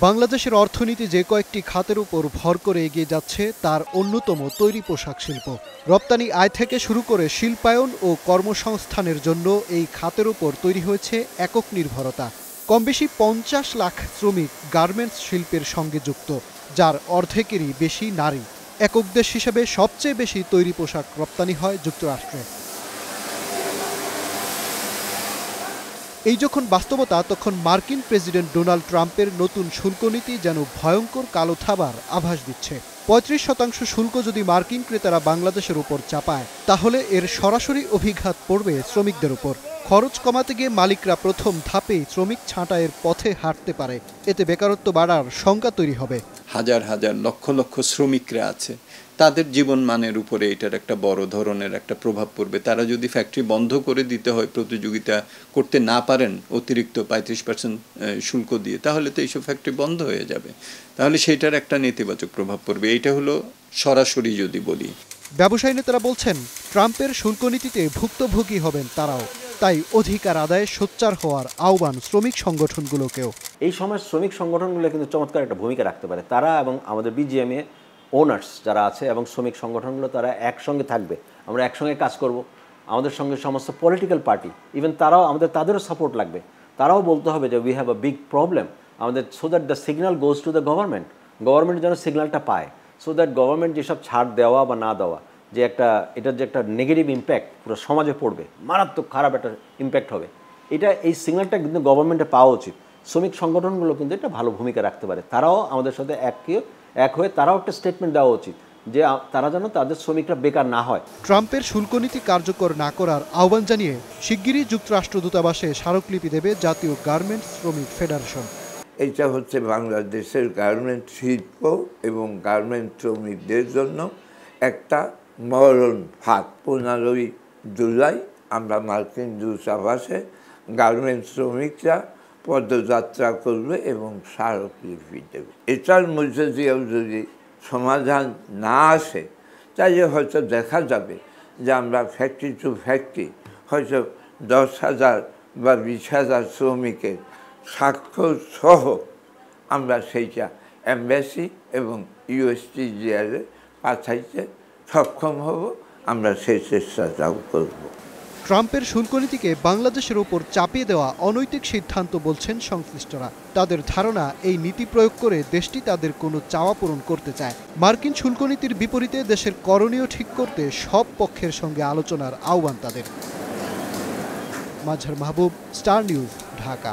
বাংলাদেশের অর্থনীতি যে কয়েকটি খাতের উপর ভর করে এগিয়ে যাচ্ছে তার অন্যতম তৈরি পোশাক শিল্প। রপ্তানি আয় থেকে শুরু করে শিল্পায়ন ও কর্মসংস্থানের জন্য এই খাতের উপর তৈরি হয়েছে একক নির্ভরতা। কমবেশি ৫০ লাখ শ্রমিক গার্মেন্টস শিল্পের সঙ্গে যুক্ত, যার অর্ধেকেরই বেশি নারী। একক দেশ হিসেবে সবচেয়ে বেশি তৈরি পোশাক রপ্তানি হয় যুক্তরাষ্ট্রে। এই যখন বাস্তবতা, তখন মার্কিন প্রেসিডেন্ট ডোনাল্ড ট্রাম্পের নতুন শুল্ক নীতি যেন ভয়ঙ্কর কালো থাবার আভাস দিচ্ছে। ৩৫% শুল্ক যদি মার্কিন ক্রেতারা বাংলাদেশের উপর চাপায়, তাহলে এর সরাসরি অভিঘাত পড়বে শ্রমিকদের উপর। খরচ কমাতে গিয়ে মালিকরা প্রথম ধাপেই শ্রমিক ছাঁটাইয়ের পথে হাঁটতে পারে। এতে বেকারত্ব বাড়ার শঙ্কা তৈরি হবে। হাজার হাজার লক্ষ লক্ষ শ্রমিকরা আছে, তাদের জীবনমানের উপরে এটার একটা বড় ধরনের একটা প্রভাব পড়বে। তারা যদি ফ্যাক্টরি বন্ধ করে দিতে হয়, প্রতিযোগিতা করতে না পারেন অতিরিক্ত ৩৫% শুল্ক দিয়ে, তাহলে তো এইসব ফ্যাক্টরি বন্ধ হয়ে যাবে। তাহলে সেটার একটা নেতিবাচক প্রভাব পড়বে। এইটা হলো সরাসরি যদি বলি। ব্যবসায়ী নেতারা বলছেন, ট্রাম্পের শুল্ক নীতিতে ভুক্তভোগী হবেন তারাও। তাই অধিকার আদায়ে সোচ্চার হওয়ার আহ্বান শ্রমিক সংগঠনগুলোকেও। এই সময় শ্রমিক সংগঠনগুলো কিন্তু চমৎকার একটা ভূমিকা রাখতে পারে। তারা এবং আমাদের বিজিএমএ ওনার্স যারা আছে এবং শ্রমিক সংগঠনগুলো, তারা একসঙ্গে থাকবে। আমরা একসঙ্গে কাজ করব। আমাদের সঙ্গে সমস্ত পলিটিক্যাল পার্টি, ইভেন তারাও, তাদেরও সাপোর্ট লাগবে। তারাও বলতে হবে যে we have a big problem, আমাদের, so that the signal goes to the government যেন সিগন্যালটা পায়, সো দ্যাট গভর্নমেন্ট যেসব ছাড় দেওয়া বা না দেওয়া, যে এটার যে একটা নেগেটিভ ইম্প্যাক্ট পুরো সমাজে পড়বে, মারাত্মক খারাপ একটা ইম্প্যাক্ট হবে, এই সিগন্যালটা কিন্তু গভর্নমেন্টে পাওয়া উচিত। শ্রমিক সংগঠনগুলো কিন্তু এটা ভালো ভূমিকা রাখতে পারে। তারাও আমাদের সাথে এক হয়ে তারাও একটা স্টেটমেন্ট দেওয়া উচিত যে তারা যেন তাদের শ্রমিকরা বেকার না হয়। ট্রাম্পের শুল্ক নীতি কার্যকর না করার আহ্বান জানিয়ে শিগগিরই যুক্তরাষ্ট্র দূতাবাসে স্মারকলিপি দেবে জাতীয় গার্মেন্টস শ্রমিক ফেডারেশন। এটা হচ্ছে বাংলাদেশের গার্মেন্ট শিল্প এবং গার্মেন্ট শ্রমিকদের জন্য একটা মরণ ফাঁদ। 15ই জুলাই আমরা মার্কিন দূতাবাসে গার্মেন্ট শ্রমিকরা পদযাত্রা করবে এবং স্মারকলিপি দেবে। এটার মধ্যে দিয়েও যদি সমাধান না আসে, তাহলে হয়তো দেখা যাবে যে আমরা ফ্যাক্টরি টু ফ্যাক্টরি হয়তো 10,000 বা 20,000 শ্রমিকের স্বাক্ষর সহ আমরা সেইটা এমবাসি এবং ইউএসটিজিআরে পাঠাইতে সক্ষম হব। আমরা সেই চেষ্টাটাও করব। ট্রাম্পের শুল্ক নীতিকে বাংলাদেশের ওপর চাপিয়ে দেওয়া অনৈতিক সিদ্ধান্ত বলছেন সংশ্লিষ্টরা। তাদের ধারণা, এই নীতি প্রয়োগ করে দেশটি তাদের কোনো চাওয়া পূরণ করতে চায়। মার্কিন শুল্ক নীতির বিপরীতে দেশের করণীয় ঠিক করতে সব পক্ষের সঙ্গে আলোচনার আহ্বান তাদের। মাজহার মাহবুব, স্টার নিউজ, ঢাকা।